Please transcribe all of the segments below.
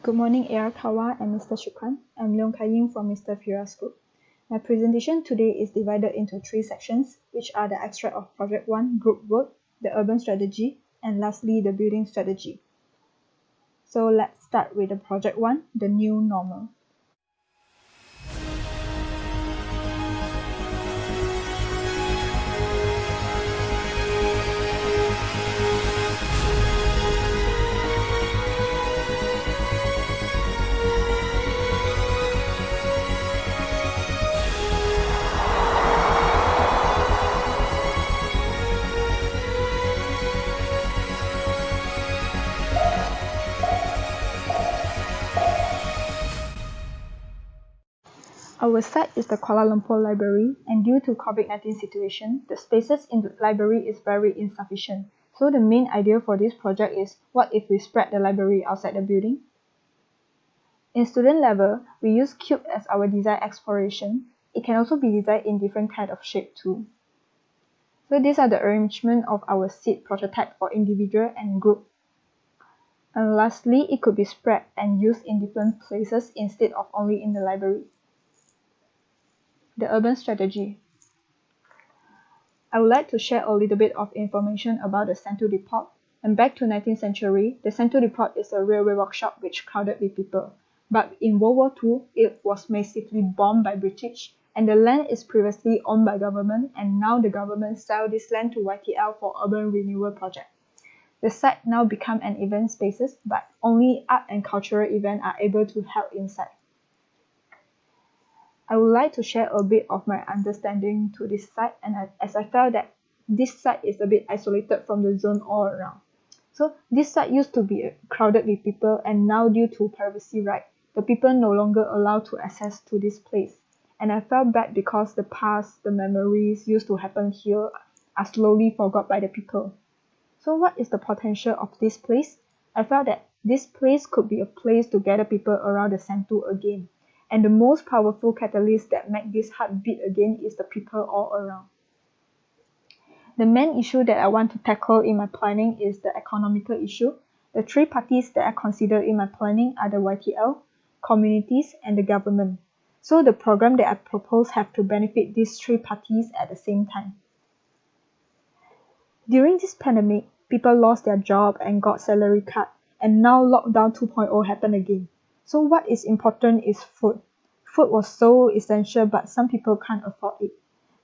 Good morning, Arakawa and Mr. Shukran. I'm Leong Kai-ying from Mr. Fira's group. My presentation today is divided into three sections, which are the extract of Project 1 group work, the urban strategy, and lastly, the building strategy. So let's start with the Project 1, the new normal. Our site is the Kuala Lumpur Library, and due to COVID-19 situation, the spaces in the library is very insufficient. So the main idea for this project is, what if we spread the library outside the building? In student level, we use cube as our design exploration. It can also be designed in different kind of shape too. So these are the arrangement of our seed prototype for individual and group. And lastly, it could be spread and used in different places instead of only in the library. The urban strategy. I would like to share a little bit of information about the Sentul Depot. And back to 19th century, the Sentul Depot is a railway workshop which crowded with people. But in World War II, it was massively bombed by British, and the land is previously owned by government, and now the government sell this land to YTL for urban renewal project. The site now become an event spaces, but only art and cultural events are able to held inside. I would like to share a bit of my understanding to this site, and as I felt that this site is a bit isolated from the zone all around. So this site used to be crowded with people, and now due to privacy right, the people no longer allowed to access to this place. And I felt bad because the past, the memories used to happen here are slowly forgot by the people. So what is the potential of this place? I felt that this place could be a place to gather people around the Sentul again. And the most powerful catalyst that make this heart beat again is the people all around. The main issue that I want to tackle in my planning is the economical issue. The three parties that I consider in my planning are the YTL, communities, and the government. So the program that I propose have to benefit these three parties at the same time. During this pandemic, people lost their job and got salary cut, and now lockdown 2.0 happened again. So what is important is food. Food was so essential, but some people can't afford it.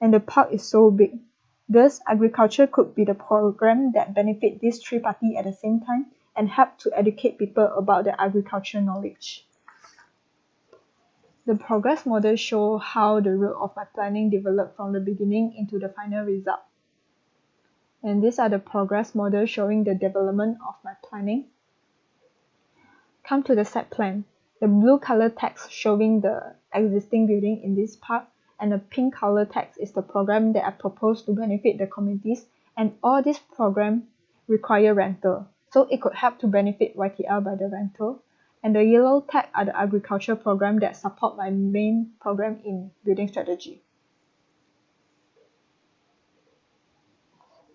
And the park is so big. Thus, agriculture could be the program that benefit these three parties at the same time and help to educate people about the agriculture knowledge. The progress model show how the route of my planning developed from the beginning into the final result. And these are the progress model showing the development of my planning. Come to the site plan. The blue color text showing the existing building in this park, and the pink color text is the program that I propose to benefit the communities, and all these programs require rental, so it could help to benefit YTL by the rental. And the yellow tag are the agriculture program that support my main program in building strategy.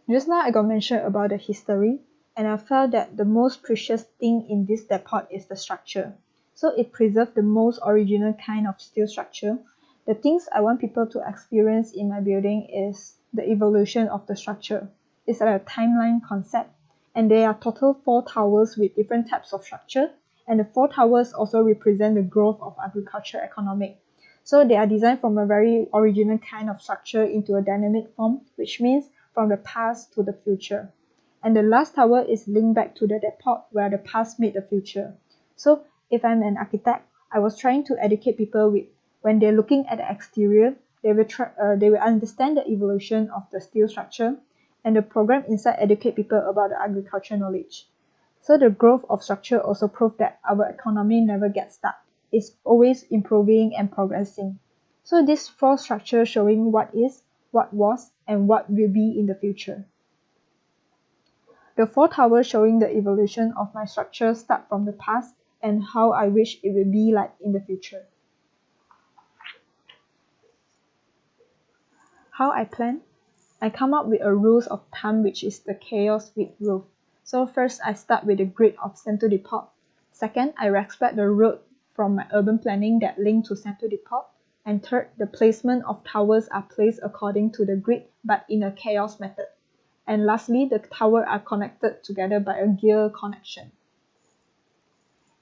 Just now I got mentioned about the history, and I felt that the most precious thing in this depot is the structure. So it preserves the most original kind of steel structure. The things I want people to experience in my building is the evolution of the structure. It's like a timeline concept, and there are total 4 towers with different types of structure, and the 4 towers also represent the growth of agriculture economic. So they are designed from a very original kind of structure into a dynamic form, which means from the past to the future. And the last tower is linked back to the depot where the past meet the future. So if I'm an architect, I was trying to educate people with, when they're looking at the exterior, they will understand the evolution of the steel structure, and the program inside educate people about the agriculture knowledge. So the growth of structure also proves that our economy never gets stuck. It's always improving and progressing. So this 4 structure showing what is, what was, and what will be in the future. The 4 towers showing the evolution of my structure start from the past and how I wish it will be like in the future. How I plan? I come up with a rules of thumb, which is the chaos with roof. So first I start with the grid of Sentul Depot. Second, I respect the road from my urban planning that link to Central Depot. And third, the placement of towers are placed according to the grid but in a chaos method. And lastly, the towers are connected together by a gear connection.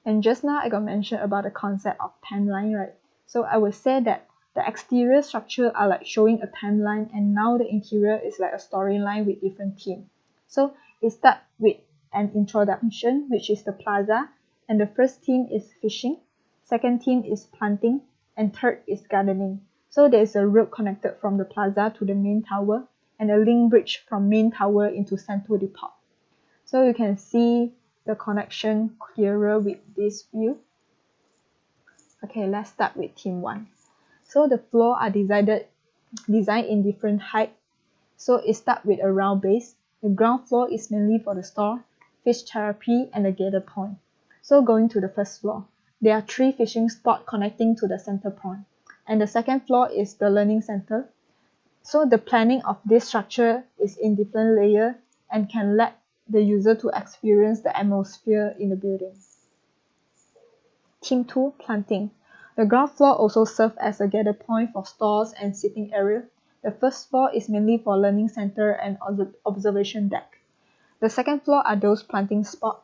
And just now I got mentioned about the concept of timeline, right? So I would say that the exterior structure are like showing a timeline, and now the interior is like a storyline with different themes. So it starts with an introduction, which is the plaza, and the first theme is fishing, second theme is planting, and third is gardening. So there is a road connected from the plaza to the main tower, and a link bridge from main tower into Central Depot. So you can see the connection clearer with this view. Okay, let's start with theme 1. So the floor are designed in different height. So it starts with a round base. The ground floor is mainly for the store, fish therapy, and the gather point. So going to the first floor, there are 3 fishing spots connecting to the center point. And the second floor is the learning center. So the planning of this structure is in different layers and can let the user to experience the atmosphere in the building. Theme 2, planting. The ground floor also serves as a gather point for stores and sitting area. The first floor is mainly for learning center and observation deck. The second floor are those planting spots.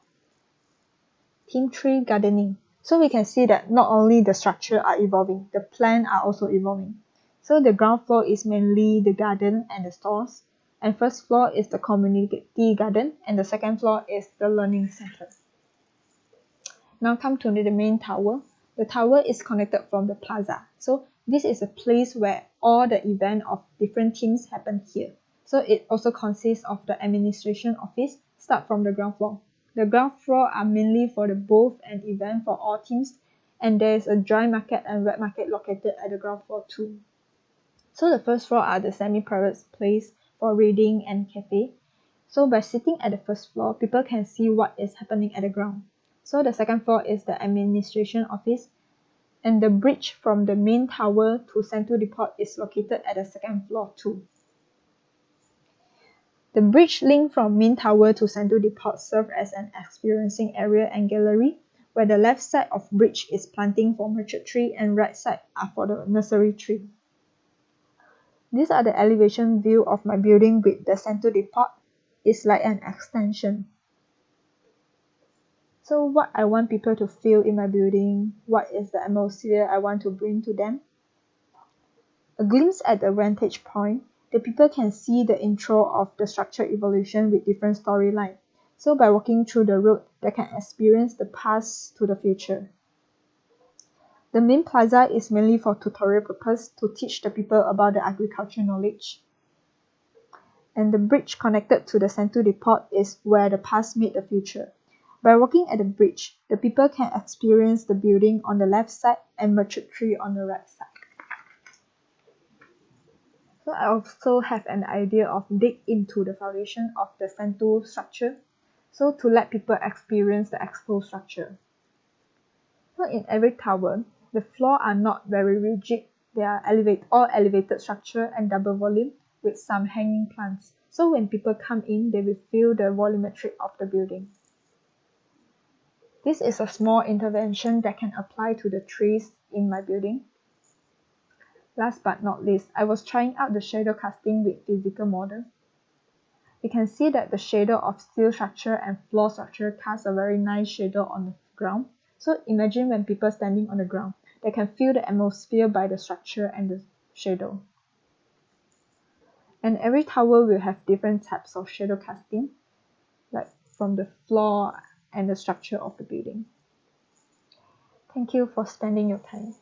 Theme 3, gardening. So we can see that not only the structure are evolving, the plants are also evolving. So the ground floor is mainly the garden and the stores, and first floor is the community garden, and the second floor is the learning center. Now come to the main tower. The tower is connected from the plaza. So this is a place where all the event of different teams happen here. So it also consists of the administration office, start from the ground floor. The ground floor are mainly for the booth and event for all teams, and there is a dry market and wet market located at the ground floor too. So the first floor are the semi-private place for reading and cafe. So by sitting at the first floor, people can see what is happening at the ground. So the second floor is the administration office, and the bridge from the main tower to Central Depot is located at the second floor too. The bridge link from main tower to Central Depot serves as an experiencing area and gallery, where the left side of bridge is planting for mature tree and right side are for the nursery tree. These are the elevation view of my building with the Central Depot. It's like an extension. So what I want people to feel in my building, what is the atmosphere I want to bring to them. A glimpse at the vantage point, the people can see the intro of the structure evolution with different storyline. So by walking through the road, they can experience the past to the future. The main plaza is mainly for tutorial purpose to teach the people about the agriculture knowledge. And the bridge connected to the Central Depot is where the past meet the future. By walking at the bridge, the people can experience the building on the left side and mature tree on the right side. So I also have an idea of dig into the foundation of the Central structure, so to let people experience the exposed structure. So in every tower, the floors are not very rigid. They are all elevated structure and double volume with some hanging plants. So when people come in, they will feel the volumetry of the building. This is a small intervention that can apply to the trees in my building. Last but not least, I was trying out the shadow casting with physical model. You can see that the shadow of steel structure and floor structure casts a very nice shadow on the ground. So imagine when people standing on the ground, they can feel the atmosphere by the structure and the shadow. And every tower will have different types of shadow casting, like from the floor and the structure of the building. Thank you for spending your time.